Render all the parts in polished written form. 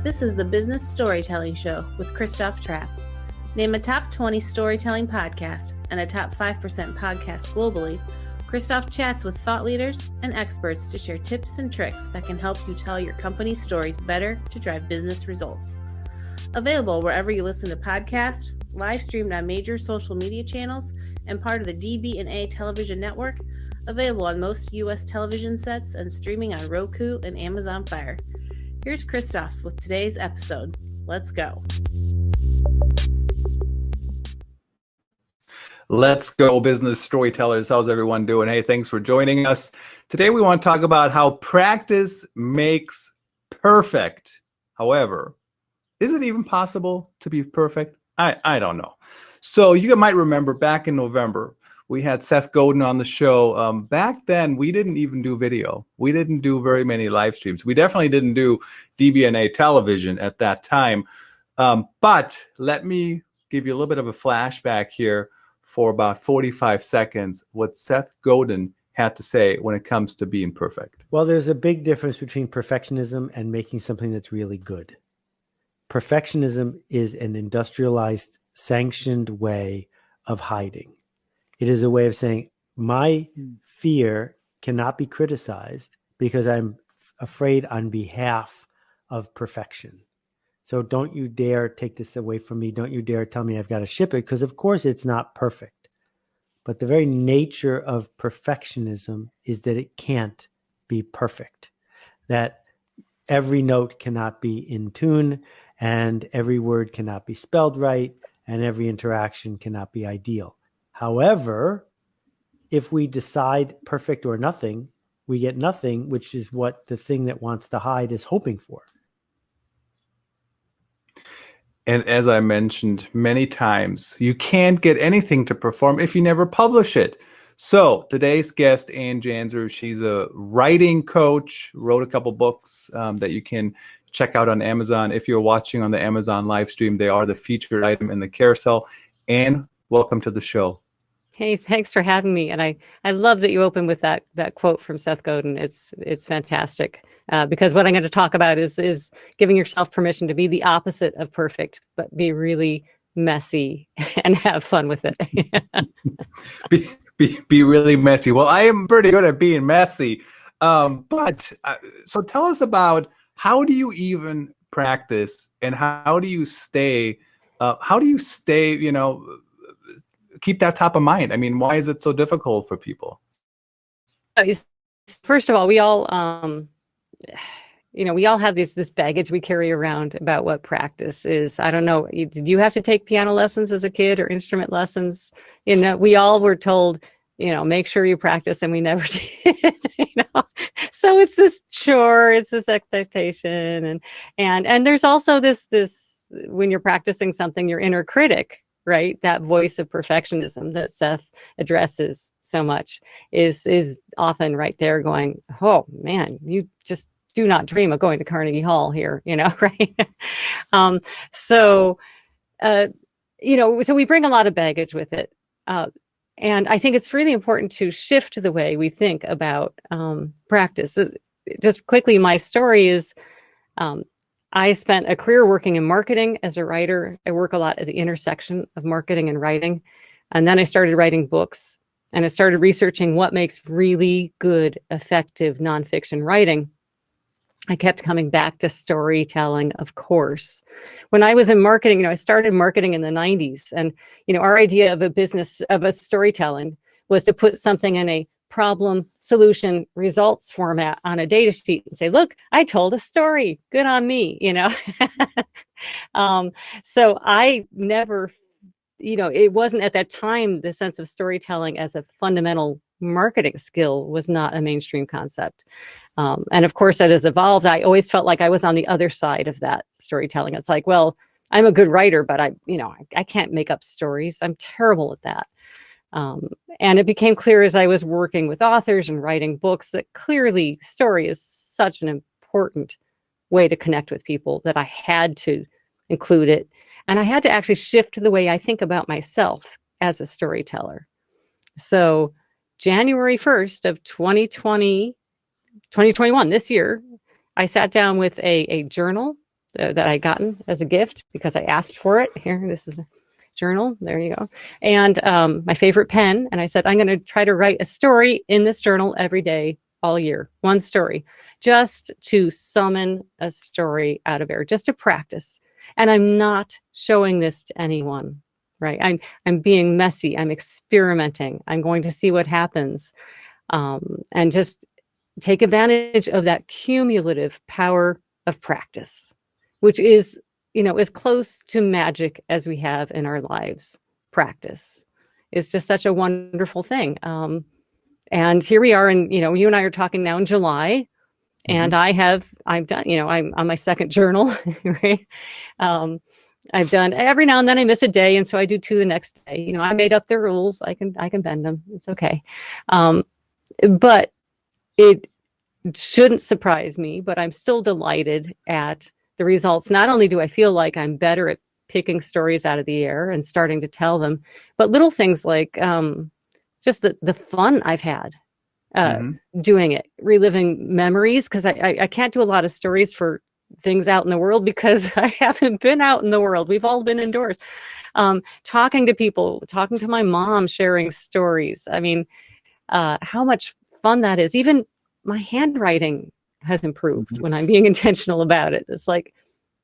This is the Business Storytelling Show with Christoph Trapp. Name a top 20 storytelling podcast and a top 5% podcast globally. Christoph chats with thought leaders and experts to share tips and tricks that can help you tell your company's stories better to drive business results. Available wherever you listen to podcasts, live streamed on major social media channels, and part of the DB&A television network. Available on most U.S. television sets and streaming on Roku and Amazon Fire. Here's Christoph with today's episode. Let's go. Let's go, business storytellers. How's everyone doing? Hey, thanks for joining us. Today we want to talk about how practice makes perfect. However, is it even possible to be perfect? I don't know. So you might remember back in November, we had Seth Godin on the show. Back then, we didn't even do video. We didn't do very many live streams. We definitely didn't do DB&A television at that time. But let me give you a little bit of a flashback here for about 45 seconds, what Seth Godin had to say when it comes to being perfect. Well, there's a big difference between perfectionism and making something that's really good. Perfectionism is an industrialized, sanctioned way of hiding. It is a way of saying, my fear cannot be criticized because I'm afraid on behalf of perfection. So don't you dare take this away from me. Don't you dare tell me I've got to ship it, because of course it's not perfect. But the very nature of perfectionism is that it can't be perfect, that every note cannot be in tune and every word cannot be spelled right and every interaction cannot be ideal. However, if we decide perfect or nothing, we get nothing, which is what the thing that wants to hide is hoping for. And as I mentioned many times, you can't get anything to perform if you never publish it. So today's guest, Ann Janzer, she's a writing coach, wrote a couple books that you can check out on Amazon. If you're watching on the Amazon live stream, they are the featured item in the carousel. Ann, welcome to the show. Hey, thanks for having me. And I love that you opened with that quote from Seth Godin. It's fantastic because what I'm going to talk about is giving yourself permission to be the opposite of perfect, but be really messy and have fun with it. be really messy. Well, I am pretty good at being messy. But so tell us about, how do you even practice and how do you stay, keep that top of mind? I mean, why is it so difficult for people? First of all, we all, we all have this baggage we carry around about what practice is. I don't know. Did you have to take piano lessons as a kid or instrument lessons? We all were told, make sure you practice, and we never did. So it's this chore, it's this expectation, and there's also this when you're practicing something, your inner critic, right? That voice of perfectionism that Seth addresses so much is often right there going, oh man, you just do not dream of going to Carnegie Hall here, right? So we bring a lot of baggage with it. And I think it's really important to shift the way we think about practice. Just quickly, my story is, I spent a career working in marketing as a writer. I work a lot at the intersection of marketing and writing. And then I started writing books, and I started researching what makes really good, effective nonfiction writing. I kept coming back to storytelling, of course. When I was in marketing, I started marketing in the 90s. And, our idea of a storytelling was to put something in a problem, solution, results format on a data sheet and say, look, I told a story. Good on me, So I never, it wasn't at that time, the sense of storytelling as a fundamental marketing skill was not a mainstream concept. And of course, that has evolved. I always felt like I was on the other side of that storytelling. It's like, well, I'm a good writer, but I can't make up stories. I'm terrible at that. And it became clear as I was working with authors and writing books that clearly story is such an important way to connect with people that I had to include it. And I had to actually shift the way I think about myself as a storyteller. So January 1st of 2021, this year, I sat down with a journal that I'd gotten as a gift because I asked for it. Here, this is a journal. There you go. And my favorite pen. And I said, I'm going to try to write a story in this journal every day, all year. One story, just to summon a story out of air, just to practice. And I'm not showing this to anyone, right? I'm being messy. I'm experimenting. I'm going to see what happens, and just take advantage of that cumulative power of practice, which is, as close to magic as we have in our lives. Practice is just such a wonderful thing. And here we are, and you and I are talking now in July, and I've done, I'm on my second journal, right? I've done every now and then I miss a day, and so I do 2 the next day. I made up the rules. I can bend them. It's okay. But it shouldn't surprise me, but I'm still delighted at the results. Not only do I feel like I'm better at picking stories out of the air and starting to tell them, but little things like just the fun I've had doing it, reliving memories, because I can't do a lot of stories for things out in the world because I haven't been out in the world. We've all been indoors. Talking to people, talking to my mom, sharing stories. I mean, how much fun that is. Even my handwriting has improved when I'm being intentional about it. It's like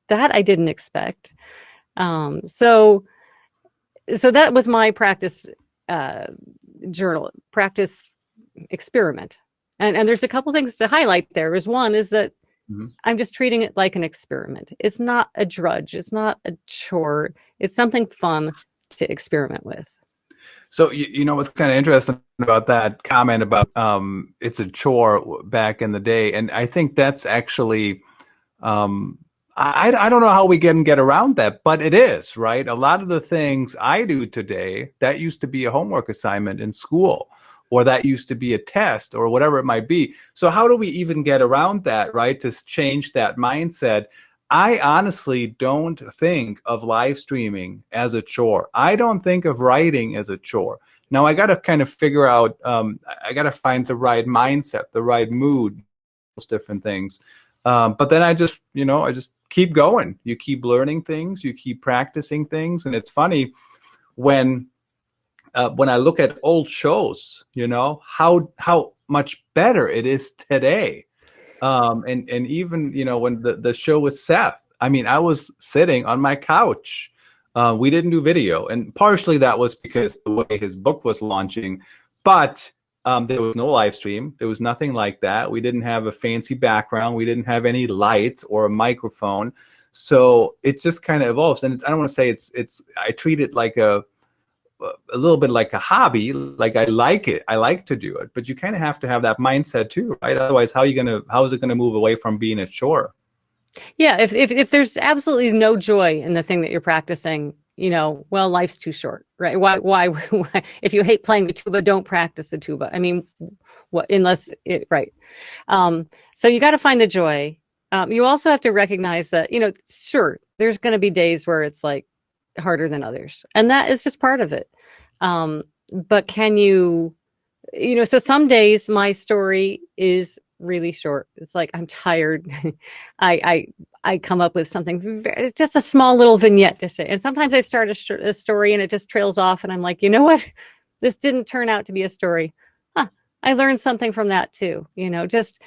that I didn't expect. So that was my practice journal, practice experiment. And there's a couple things to highlight there. One is that I'm just treating it like an experiment. It's not a drudge. It's not a chore. It's something fun to experiment with. So, what's kind of interesting about that comment about it's a chore back in the day. And I think that's actually, I don't know how we can get around that, but it is, right? A lot of the things I do today, that used to be a homework assignment in school, or that used to be a test, or whatever it might be. So how do we even get around that, right? To change that mindset. I honestly don't think of live streaming as a chore. I don't think of writing as a chore. Now I got to kind of figure out, I got to find the right mindset, the right mood, those different things. But then I just keep going. You keep learning things, you keep practicing things. And it's funny when I look at old shows, how much better it is today. And even, when the show was Seth, I mean, I was sitting on my couch. We didn't do video. And partially that was because the way his book was launching. But there was no live stream. There was nothing like that. We didn't have a fancy background. We didn't have any lights or a microphone. So it just kind of evolves. And I don't want to say I treat it like a little bit like a hobby. Like I like it. I like to do it. But you kind of have to have that mindset too, right? Otherwise, how is it going to move away from being a chore? Yeah. If there's absolutely no joy in the thing that you're practicing, well, life's too short, right? Why if you hate playing the tuba, don't practice the tuba. I mean, right. So you got to find the joy. You also have to recognize that, sure, there's going to be days where it's like harder than others, and that is just part of it. But can you, so some days my story is really short. It's like, I'm tired. I come up with something just a small little vignette to say. And sometimes I start a story and it just trails off. And I'm like, you know what? This didn't turn out to be a story. I learned something from that too. Just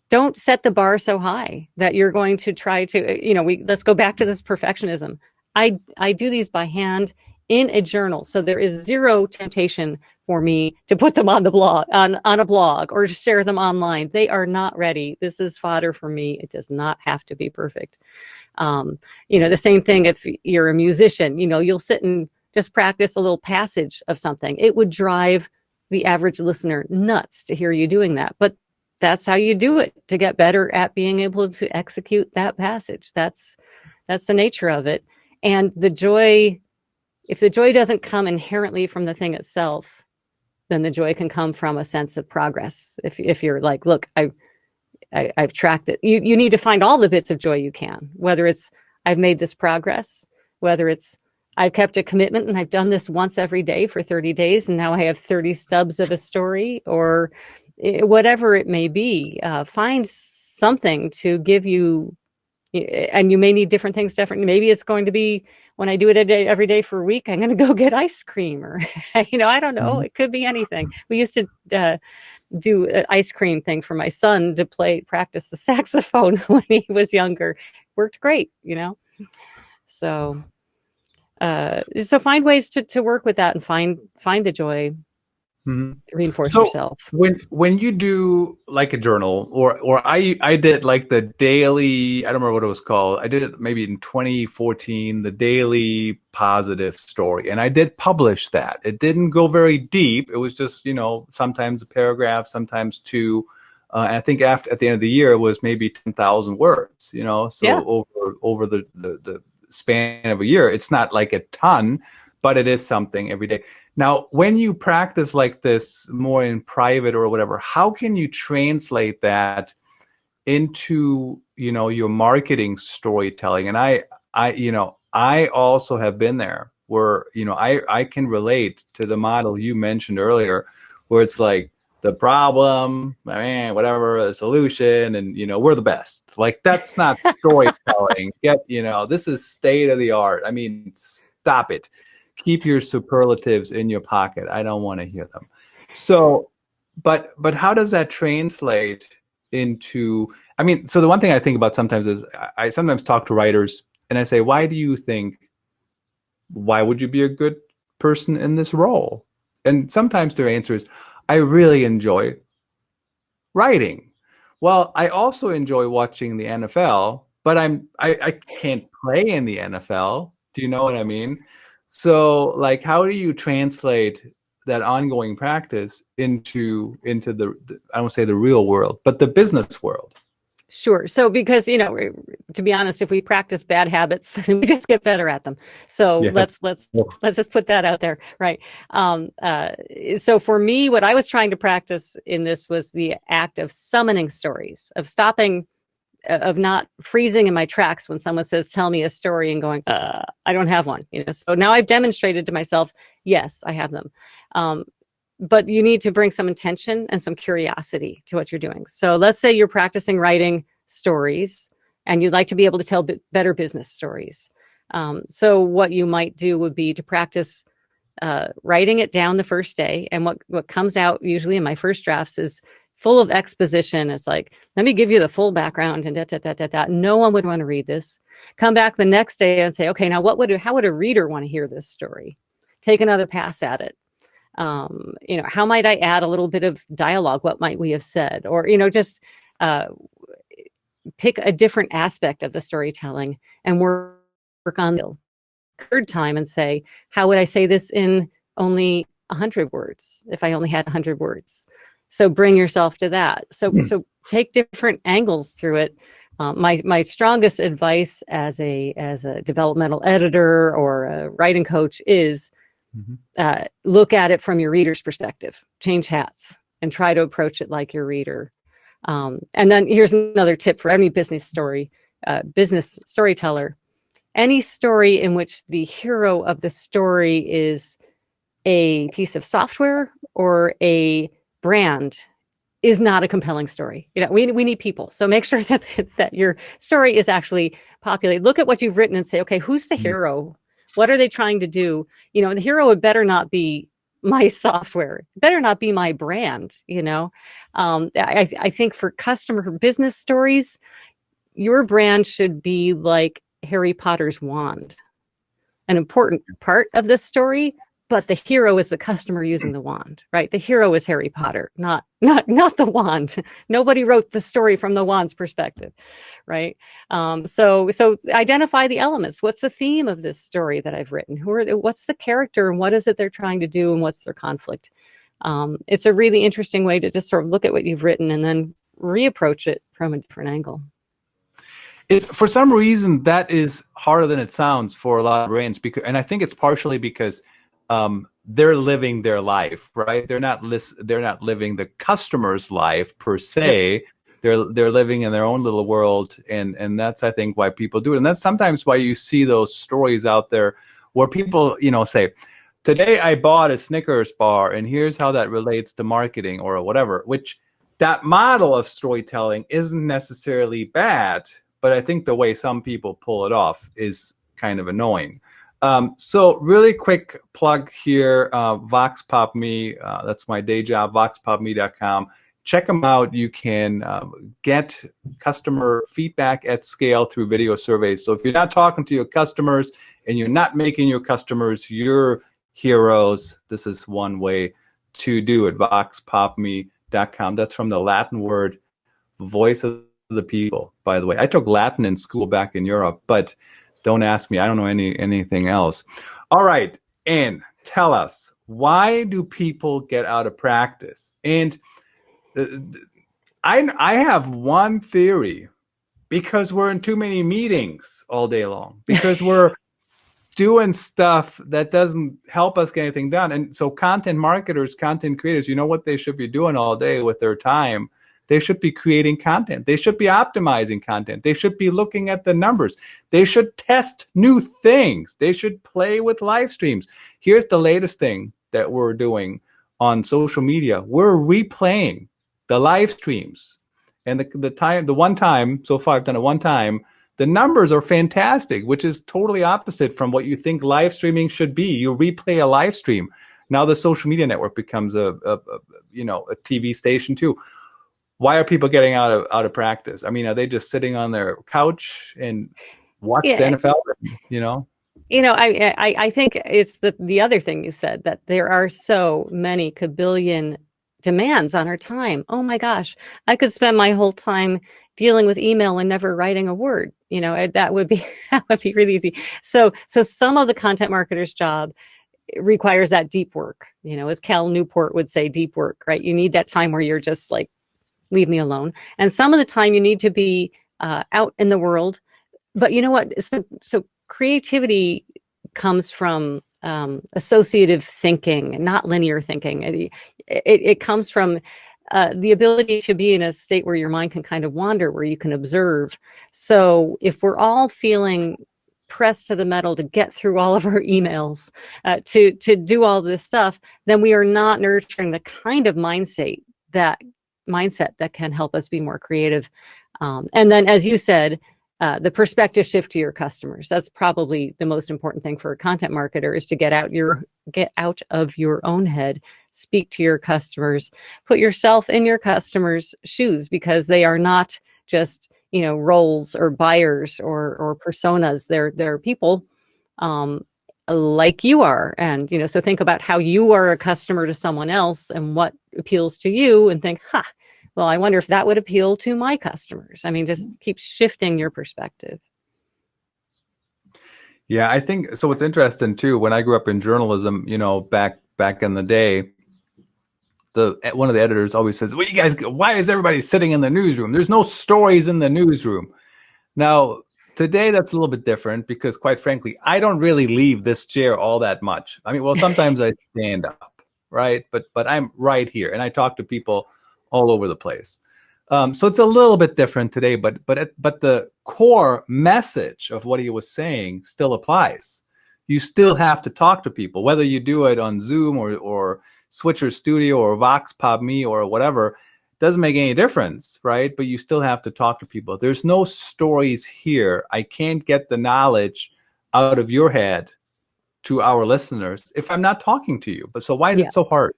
don't set the bar so high that you're going to try to, let's go back to this perfectionism. I do these by hand in a journal. So there is zero temptation for me to put them on the blog, on a blog, or to share them online. They are not ready. This is fodder for me. It does not have to be perfect. The same thing if you're a musician, you'll sit and just practice a little passage of something. It would drive the average listener nuts to hear you doing that. But that's how you do it, to get better at being able to execute that passage. That's the nature of it. And the joy, if the joy doesn't come inherently from the thing itself, then the joy can come from a sense of progress. If you're like, look, I've tracked it. You need to find all the bits of joy you can, whether it's I've made this progress, whether it's I've kept a commitment and I've done this once every day for 30 days. And now I have 30 stubs of a story, or whatever it may be. Find something to give you And you may need different things different. Maybe it's going to be when I do it every day for a week, I'm going to go get ice cream, or, I don't know. It could be anything. We used to do an ice cream thing for my son to practice the saxophone when he was younger. Worked great, So, so find ways to work with that and find the joy. Reinforce yourself. When you do like a journal, or I did like the daily, I don't remember what it was called. I did it maybe in 2014, the daily positive story, and I did publish that. It didn't go very deep. It was just sometimes a paragraph, sometimes two. And I think at the end of the year, it was maybe 10,000 words. So over the span of a year, it's not like a ton, but it is something every day. Now, when you practice like this more in private or whatever, how can you translate that into, your marketing storytelling? And I also have been there where, I can relate to the model you mentioned earlier, where it's like the problem, whatever, the solution, and, we're the best. Like, that's not storytelling. This is state of the art. I mean, stop it. Keep your superlatives in your pocket. I don't want to hear them. So, but how does that translate into, so the one thing I think about sometimes is I sometimes talk to writers and I say, why would you be a good person in this role? And sometimes their answer is, I really enjoy writing. Well, I also enjoy watching the NFL, but I can't play in the NFL. Do you know what I mean? So, like, how do you translate that ongoing practice into the I won't say the real world, but the business world? Sure. So, because, to be honest, if we practice bad habits, we just get better at them. So let's just put that out there. Right. So for me, what I was trying to practice in this was the act of summoning stories, of stopping, of not freezing in my tracks when someone says, tell me a story, and going, I don't have one. So now I've demonstrated to myself, yes, I have them. But you need to bring some intention and some curiosity to what you're doing. So let's say you're practicing writing stories and you'd like to be able to tell better business stories. So what you might do would be to practice writing it down the first day. And what comes out usually in my first drafts is full of exposition. It's like, let me give you the full background and da. No one would want to read this. Come back the next day and say, okay, now how would a reader want to hear this story? Take another pass at it. How might I add a little bit of dialogue? What might we have said? Or, just pick a different aspect of the storytelling and work on the third time and say, how would I say this in only 100 words if I only had 100 words? So bring yourself to that. So take different angles through it. My strongest advice as a developmental editor or a writing coach is look at it from your reader's perspective. Change hats and try to approach it like your reader. And then here's another tip for any business storyteller. Any story in which the hero of the story is a piece of software or a brand is not a compelling story. We need people. So make sure that your story is actually populated. Look at what you've written and say, okay, who's the hero? What are they trying to do? The hero would better not be my software. It better not be my brand. I think for customer business stories, your brand should be like Harry Potter's wand, an important part of the story, but the hero is the customer using the wand, right? The hero is Harry Potter, not the wand. Nobody wrote the story from the wand's perspective, right? So identify the elements. What's the theme of this story that I've written? What's the character, and what is it they're trying to do, and what's their conflict? It's a really interesting way to just sort of look at what you've written and then reapproach it from a different angle. It's, for some reason, that is harder than it sounds for a lot of brands, and I think it's partially because they're living their life, right? They're not living the customer's life per se. Yep. They're living in their own little world, and that's, I think, why people do it. And that's sometimes why you see those stories out there where people, say, today I bought a Snickers bar, and here's how that relates to marketing or whatever. Which that model of storytelling isn't necessarily bad, but I think the way some people pull it off is kind of annoying. So really quick plug here, Vox Pop Me, that's my day job, voxpopme.com. Check them out. You can get customer feedback at scale through video surveys. So if you're not talking to your customers and you're not making your customers your heroes, this is one way to do it, voxpopme.com. That's from the Latin word voice of the people, by the way. I took Latin in school back in Europe, but don't ask me. I don't know anything else. All right, Anne, tell us, why do people get out of practice? And I have one theory: because we're in too many meetings all day long, because we're doing stuff that doesn't help us get anything done. And so content marketers, content creators, you know what they should be doing all day with their time? They should be creating content. They should be optimizing content. They should be looking at the numbers. They should test new things. They should play with live streams. Here's the latest thing that we're doing on social media. We're replaying the live streams. And the one time, so far I've done it one time, the numbers are fantastic, which is totally opposite from what you think live streaming should be. You replay a live stream. Now the social media network becomes a TV station too. Why are people getting out of practice? I mean, are they just sitting on their couch and watch the NFL? I think it's the other thing you said, that there are so many kabillion demands on our time. Oh my gosh, I could spend my whole time dealing with email and never writing a word. That would be really easy. So some of the content marketer's job requires that deep work. As Cal Newport would say, deep work, right? You need that time where you're just like, leave me alone. And some of the time you need to be out in the world. But you know what? So creativity comes from associative thinking, not linear thinking. It comes from the ability to be in a state where your mind can kind of wander, where you can observe. So if we're all feeling pressed to the metal to get through all of our emails, to do all this stuff, then we are not nurturing the kind of mindset that can help us be more creative. And then, as you said, the perspective shift to your customers. That's probably the most important thing for a content marketer, is to get out of your own head, speak to your customers, put yourself in your customers' shoes, because they are not just, roles or buyers or personas. They're people like you are. And, so think about how you are a customer to someone else and what appeals to you, and think, well, I wonder if that would appeal to my customers. I mean, just keep shifting your perspective. Yeah, I think so. What's interesting too, when I grew up in journalism, back in the day, one of the editors always says, "Well, you guys, why is everybody sitting in the newsroom? There's no stories in the newsroom." Now, today that's a little bit different, because quite frankly, I don't really leave this chair all that much. I mean, well, sometimes I stand up, right? But I'm right here, and I talk to people all over the place. So it's a little bit different today, but the core message of what he was saying still applies. You still have to talk to people, whether you do it on Zoom or Switcher Studio or Vox Pop Me or whatever. Doesn't make any difference, right? But you still have to talk to people. There's no stories here. I can't get the knowledge out of your head to our listeners if I'm not talking to you. But so why is it so hard?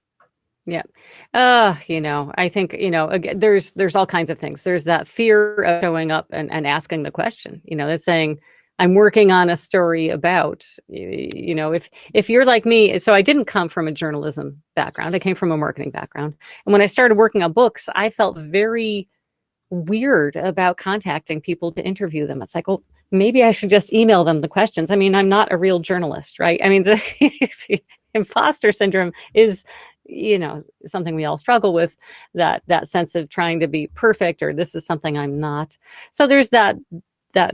Yeah. I think, again, there's all kinds of things. There's that fear of showing up and asking the question, they're saying, I'm working on a story about, if you're like me. So I didn't come from a journalism background. I came from a marketing background. And when I started working on books, I felt very weird about contacting people to interview them. It's like, well, maybe I should just email them the questions. I mean, I'm not a real journalist, right? I mean, the imposter syndrome is, something we all struggle with, that sense of trying to be perfect, or this is something I'm not. So there's that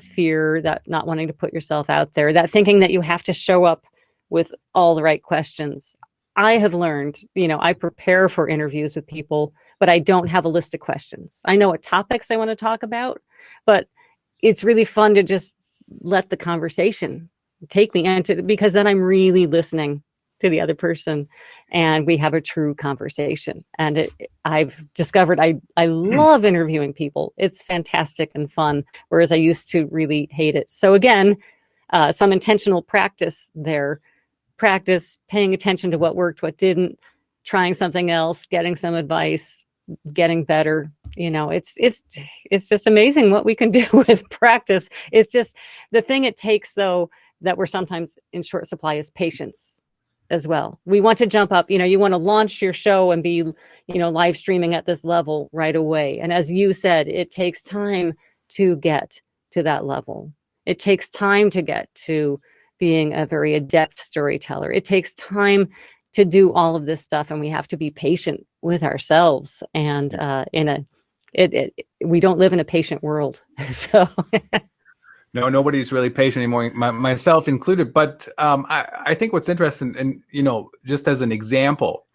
fear, that not wanting to put yourself out there, that thinking that you have to show up with all the right questions. I have learned, I prepare for interviews with people, but I don't have a list of questions. I know what topics I want to talk about, but it's really fun to just let the conversation take me into, because then I'm really listening to the other person, and we have a true conversation. And I've discovered I love interviewing people. It's fantastic and fun, whereas I used to really hate it. So again, some intentional practice there. Practice paying attention to what worked, what didn't, trying something else, getting some advice, getting better. It's just amazing what we can do with practice. It's just the thing it takes, though, that we're sometimes in short supply is patience as well. We want to jump up, you want to launch your show and be, live streaming at this level right away. And as you said, it takes time to get to that level. It takes time to get to being a very adept storyteller. It takes time to do all of this stuff, and we have to be patient with ourselves. And we don't live in a patient world. So no, nobody's really patient anymore, myself included. But I think what's interesting, and just as an example,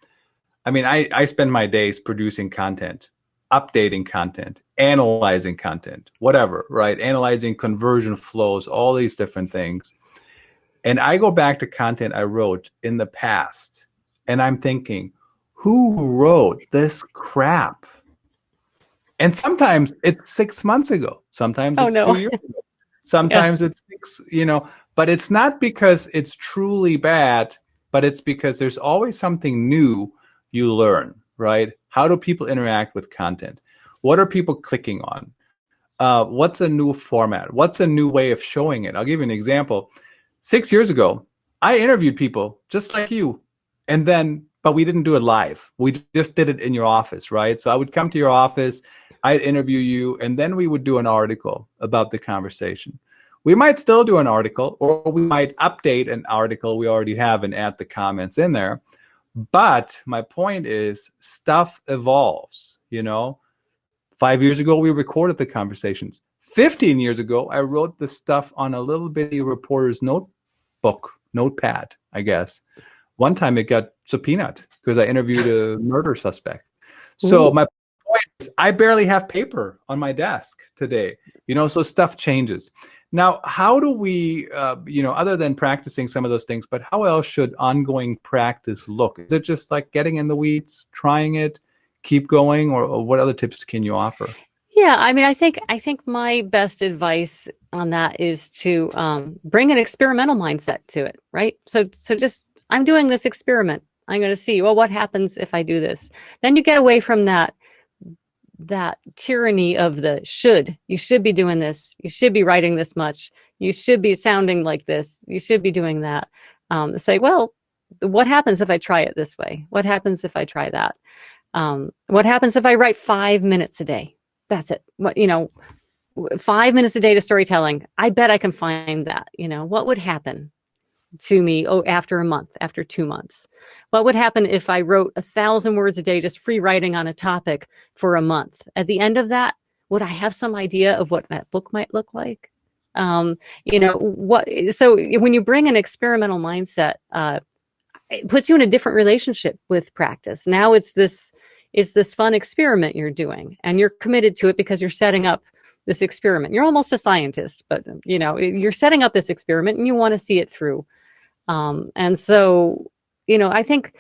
I mean, I spend my days producing content, updating content, analyzing content, whatever, right? Analyzing conversion flows, all these different things. And I go back to content I wrote in the past, and I'm thinking, who wrote this crap? And sometimes it's 6 months ago. Sometimes it's 2 years ago. Sometimes it's 6, but it's not because it's truly bad, but it's because there's always something new you learn, right? How do people interact with content? What are people clicking on? What's a new format? What's a new way of showing it? I'll give you an example. 6 years ago, I interviewed people just like you, but we didn't do it live. We just did it in your office, right? So I would come to your office, I'd interview you, and then we would do an article about the conversation. We might still do an article, or we might update an article we already have and add the comments in there. But my point is, stuff evolves, 5 years ago, we recorded the conversations. 15 years ago, I wrote the stuff on a little bitty reporter's notepad, I guess. One time it got subpoenaed because I interviewed a murder suspect. So my point is, I barely have paper on my desk today, so stuff changes. Now, how do we, other than practicing some of those things, but how else should ongoing practice look? Is it just like getting in the weeds, trying it, keep going, or what other tips can you offer? Yeah, I mean, I think my best advice on that is to bring an experimental mindset to it, right? So just, I'm doing this experiment. I'm going to see, well, what happens if I do this? Then you get away from that tyranny of the should. You should be doing this. You should be writing this much. You should be sounding like this. You should be doing that. Say, well, what happens if I try it this way? What happens if I try that? What happens if I write 5 minutes a day? That's it. 5 minutes a day to storytelling. I bet I can find that. What would happen to me after a month, after 2 months? What would happen if I wrote 1,000 words a day, just free writing on a topic for a month? At the end of that, would I have some idea of what that book might look like? So when you bring an experimental mindset, it puts you in a different relationship with practice. Now it's this fun experiment you're doing, and you're committed to it because you're setting up this experiment. You're almost a scientist, but you're setting up this experiment and you want to see it through. And so, I think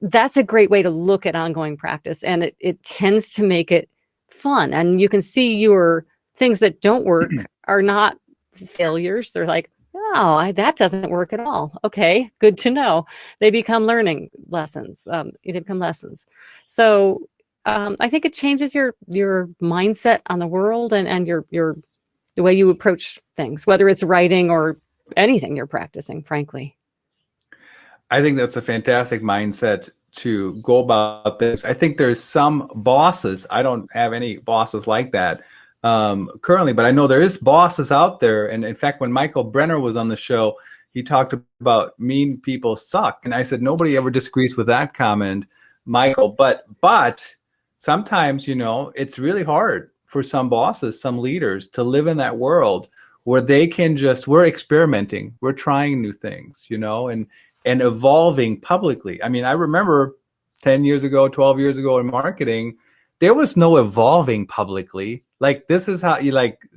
that's a great way to look at ongoing practice, and it tends to make it fun. And you can see your things that don't work are not failures. They're like, oh, that doesn't work at all. Okay, good to know. They become learning lessons. They become lessons. So I think it changes your mindset on the world and the way you approach things, whether it's writing or anything you're practicing, frankly. I think that's a fantastic mindset to go about this. I think there's some bosses. I don't have any bosses like that currently, but I know there is bosses out there. And in fact, when Michael Brenner was on the show, he talked about mean people suck. And I said, nobody ever disagrees with that comment, Michael. But sometimes, it's really hard for some bosses, some leaders to live in that world where they can we're experimenting, we're trying new things, and evolving publicly. I mean, I remember 10 years ago, 12 years ago in marketing, there was no evolving publicly. Like, this is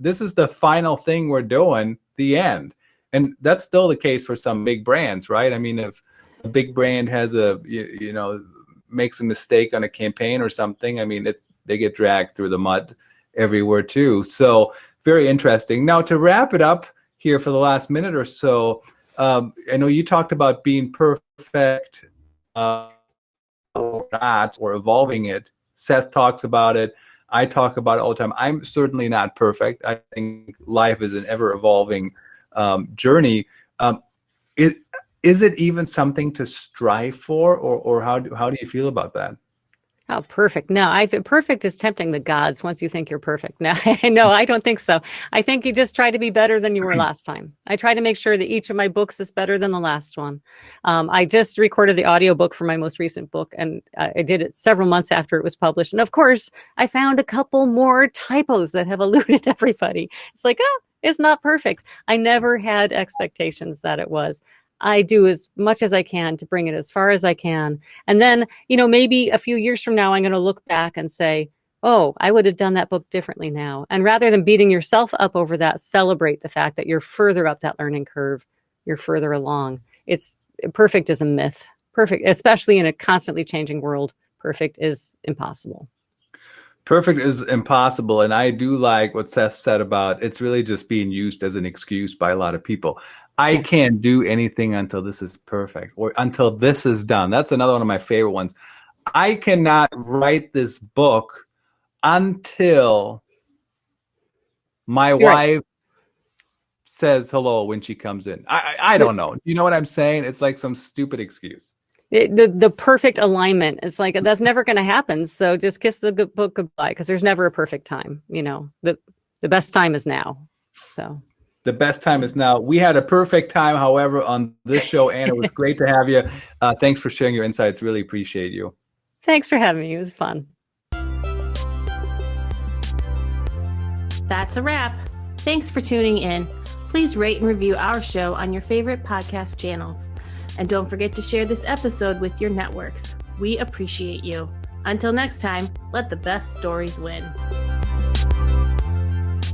this is the final thing we're doing, the end. And that's still the case for some big brands, right? I mean, if a big brand has makes a mistake on a campaign or something, I mean, they get dragged through the mud everywhere too. So very interesting. Now, to wrap it up here for the last minute or so, I know you talked about being perfect or not, or evolving it. Seth talks about it. I talk about it all the time. I'm certainly not perfect. I think life is an ever-evolving journey. Is it even something to strive for, or how do you feel about that? Oh, perfect. No, perfect is tempting the gods once you think you're perfect. No, I don't think so. I think you just try to be better than you were last time. I try to make sure that each of my books is better than the last one. I just recorded the audiobook for my most recent book, and I did it several months after it was published. And of course, I found a couple more typos that have eluded everybody. It's like, it's not perfect. I never had expectations that it was. I do as much as I can to bring it as far as I can. And then, maybe a few years from now, I'm going to look back and say, oh, I would have done that book differently now. And rather than beating yourself up over that, celebrate the fact that you're further up that learning curve. You're further along. Perfect is a myth. Perfect, especially in a constantly changing world, perfect is impossible. Perfect is impossible. And I do like what Seth said about it's really just being used as an excuse by a lot of people. I can't do anything until this is perfect or until this is done. That's another one of my favorite ones. I cannot write this book until my wife says hello when she comes in. I don't know. You know what I'm saying? It's like some stupid excuse. The perfect alignment. It's like, that's never going to happen. So just kiss the book goodbye, because there's never a perfect time. The best time is now. So the best time is now. We had a perfect time, however, on this show, and it was great to have you. Thanks for sharing your insights. Really appreciate you. Thanks for having me. It was fun. That's a wrap. Thanks for tuning in. Please rate and review our show on your favorite podcast channels. And don't forget to share this episode with your networks. We appreciate you. Until next time, let the best stories win.